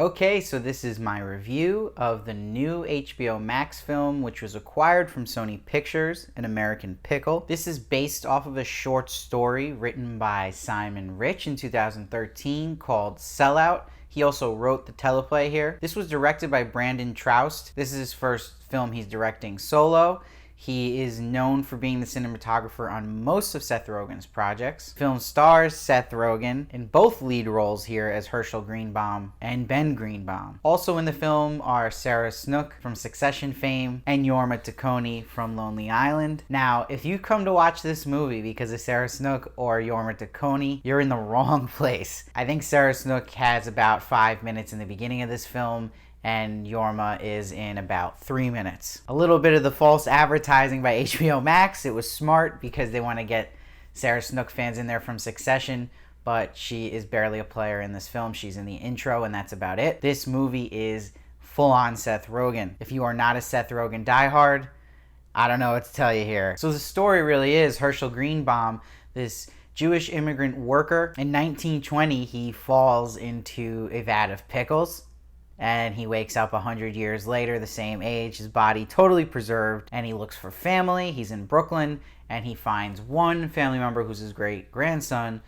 Okay, so this is my review of the new HBO Max film, which was acquired from Sony Pictures, An American Pickle. This is based off of a short story written by Simon Rich in 2013 called Sellout. He also wrote the teleplay here. This was directed by Brandon Troust. This is his first film he's directing solo. He is known for being the cinematographer on most of Seth Rogen's projects. The film stars Seth Rogen in both lead roles here as Herschel Greenbaum and Ben Greenbaum. Also in the film are Sarah Snook from Succession fame and Jorma Taccone from Lonely Island. Now, if you come to watch this movie because of Sarah Snook or Jorma Taccone, you're in the wrong place. I think Sarah Snook has about 5 minutes in the beginning of this film, and Jorma is in about 3 minutes. A little bit of the false advertising by HBO Max. It was smart because they want to get Sarah Snook fans in there from Succession, but she is barely a player in this film. She's in the intro, and that's about it. This movie is full-on Seth Rogen. If you are not a Seth Rogen diehard, I don't know what to tell you here. So the story really is Herschel Greenbaum, this Jewish immigrant worker. In 1920, he falls into a vat of pickles, and he wakes up 100 years later, the same age, his body totally preserved, and he looks for family. He's in Brooklyn, and he finds one family member who's his great-grandson,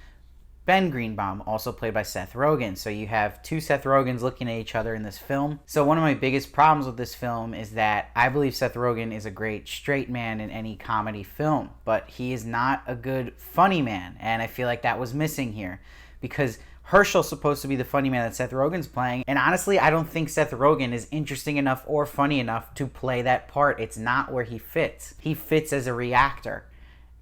Ben Greenbaum, also played by Seth Rogen. So you have two Seth Rogens looking at each other in this film. So one of my biggest problems with this film is that I believe Seth Rogen is a great straight man in any comedy film, but he is not a good funny man, and I feel like that was missing here, because Herschel's supposed to be the funny man that Seth Rogen's playing, and honestly, I don't think Seth Rogen is interesting enough or funny enough to play that part. It's not where he fits. He fits as a reactor,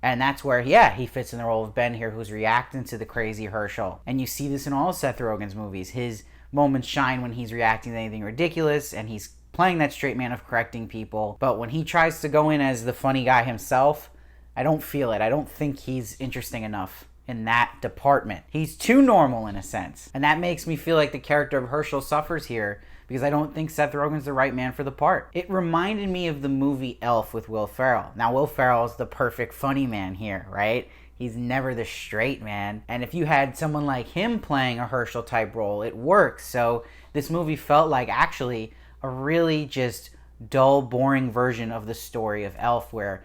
and that's where, he fits in the role of Ben here, who's reacting to the crazy Herschel. And you see this in all of Seth Rogen's movies. His moments shine when he's reacting to anything ridiculous, and he's playing that straight man of correcting people. But when he tries to go in as the funny guy himself, I don't feel it. I don't think he's interesting enough in that department. He's too normal in a sense. And that makes me feel like the character of Herschel suffers here, because I don't think Seth Rogen's the right man for the part. It reminded me of the movie Elf with Will Ferrell. Now, Will Ferrell's the perfect funny man here, right? He's never the straight man. And if you had someone like him playing a Herschel type role, it works. So this movie felt like actually a really just dull, boring version of the story of Elf, where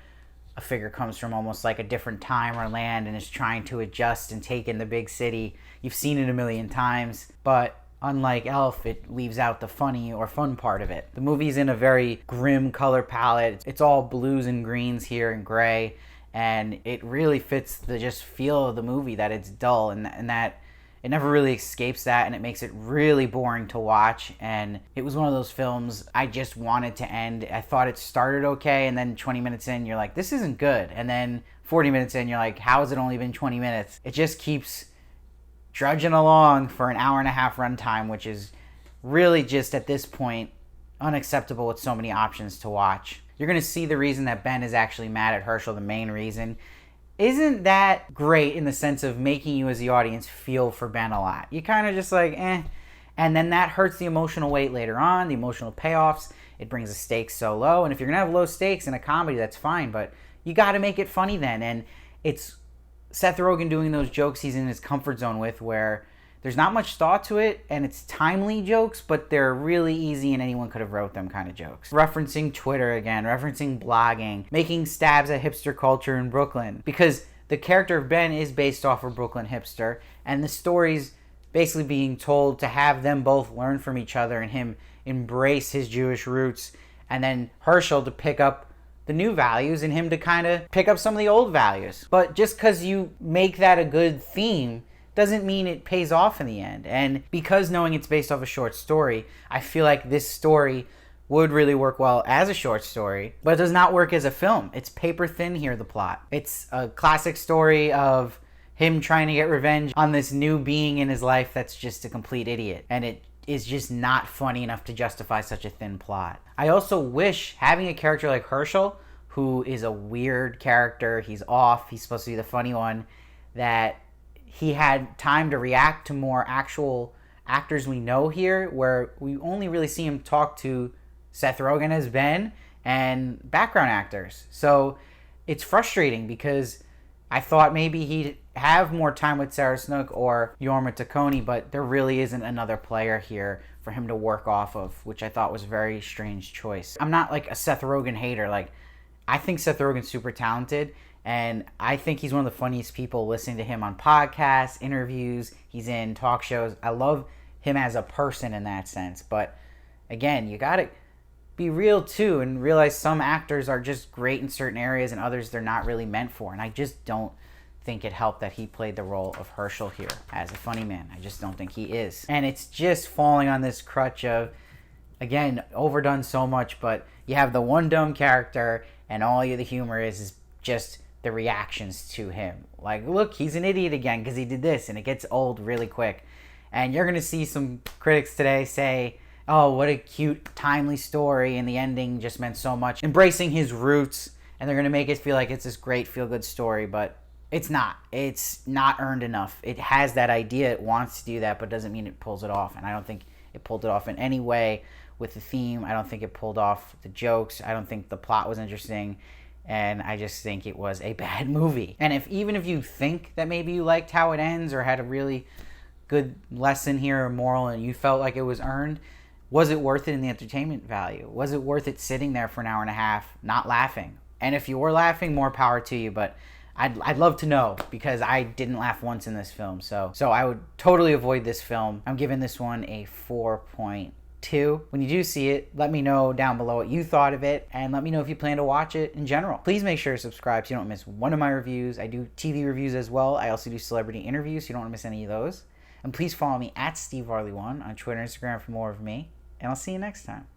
a figure comes from almost like a different time or land and is trying to adjust and take in the big city. You've seen it a million times, but unlike Elf, it leaves out the funny or fun part of it. The movie's in a very grim color palette. It's all blues and greens here and gray, and it really fits the just feel of the movie, that it's dull and that it never really escapes that, and it makes it really boring to watch. And it was one of those films I just wanted to end. I thought it started okay, and then 20 minutes in, you're like, this isn't good. And then 40 minutes in, you're like, how has it only been 20 minutes? It just keeps drudging along for an hour and a half runtime, which is really just, at this point, unacceptable with so many options to watch. You're going to see the reason that Ben is actually mad at Herschel. The main reason isn't that great in the sense of making you as the audience feel for Ben a lot. You kind of just like, and then that hurts the emotional weight later on, the emotional payoffs. It brings the stakes so low, and if you're going to have low stakes in a comedy, that's fine, but you got to make it funny then. And it's Seth Rogen doing those jokes he's in his comfort zone with, where there's not much thought to it, and it's timely jokes, but they're really easy and anyone could have wrote them kind of jokes. Referencing Twitter again, referencing blogging, making stabs at hipster culture in Brooklyn, because the character of Ben is based off of Brooklyn hipster, and the story's basically being told to have them both learn from each other and him embrace his Jewish roots, and then Herschel to pick up the new values and him to kind of pick up some of the old values. But just because you make that a good theme doesn't mean it pays off in the end. And because knowing it's based off a short story, I feel like this story would really work well as a short story, but it does not work as a film. It's paper thin here, the plot. It's a classic story of him trying to get revenge on this new being in his life that's just a complete idiot. And it is just not funny enough to justify such a thin plot. I also wish having a character like Herschel, who is a weird character, he's off, he's supposed to be the funny one, that he had time to react to more actual actors we know here, where we only really see him talk to Seth Rogen as Ben and background actors. So it's frustrating because I thought maybe he'd have more time with Sarah Snook or Jorma Taccone, but there really isn't another player here for him to work off of, which I thought was a very strange choice. I'm not like a Seth Rogen hater. Like, I think Seth Rogen's super talented, and I think he's one of the funniest people. Listening to him on podcasts, interviews, he's in talk shows. I love him as a person in that sense. But again, you gotta be real too and realize some actors are just great in certain areas and others they're not really meant for. And I just don't think it helped that he played the role of Herschel here as a funny man. I just don't think he is. And it's just falling on this crutch of, again, overdone so much, but you have the one dumb character and all the humor is just the reactions to him. Like, look, he's an idiot again because he did this, and it gets old really quick. And you're going to see some critics today say, oh, what a cute, timely story, and the ending just meant so much. Embracing his roots, and they're going to make it feel like it's this great feel-good story, but it's not. It's not earned enough. It has that idea, it wants to do that, but doesn't mean it pulls it off. And I don't think it pulled it off in any way with the theme. I don't think it pulled off the jokes. I don't think the plot was interesting. And I just think it was a bad movie. And even if you think that maybe you liked how it ends or had a really good lesson here or moral and you felt like it was earned, was it worth it in the entertainment value? Was it worth it sitting there for an hour and a half not laughing? And if you were laughing, more power to you, but I'd love to know, because I didn't laugh once in this film. So I would totally avoid this film. I'm giving this one a 4.2. When you do see it, let me know down below what you thought of it, and let me know if you plan to watch it in general. Please make sure to subscribe so you don't miss one of my reviews. I do TV reviews as well. I also do celebrity interviews, so you don't want to miss any of those. And please follow me at SteveVarley1 on Twitter and Instagram for more of me. And I'll see you next time.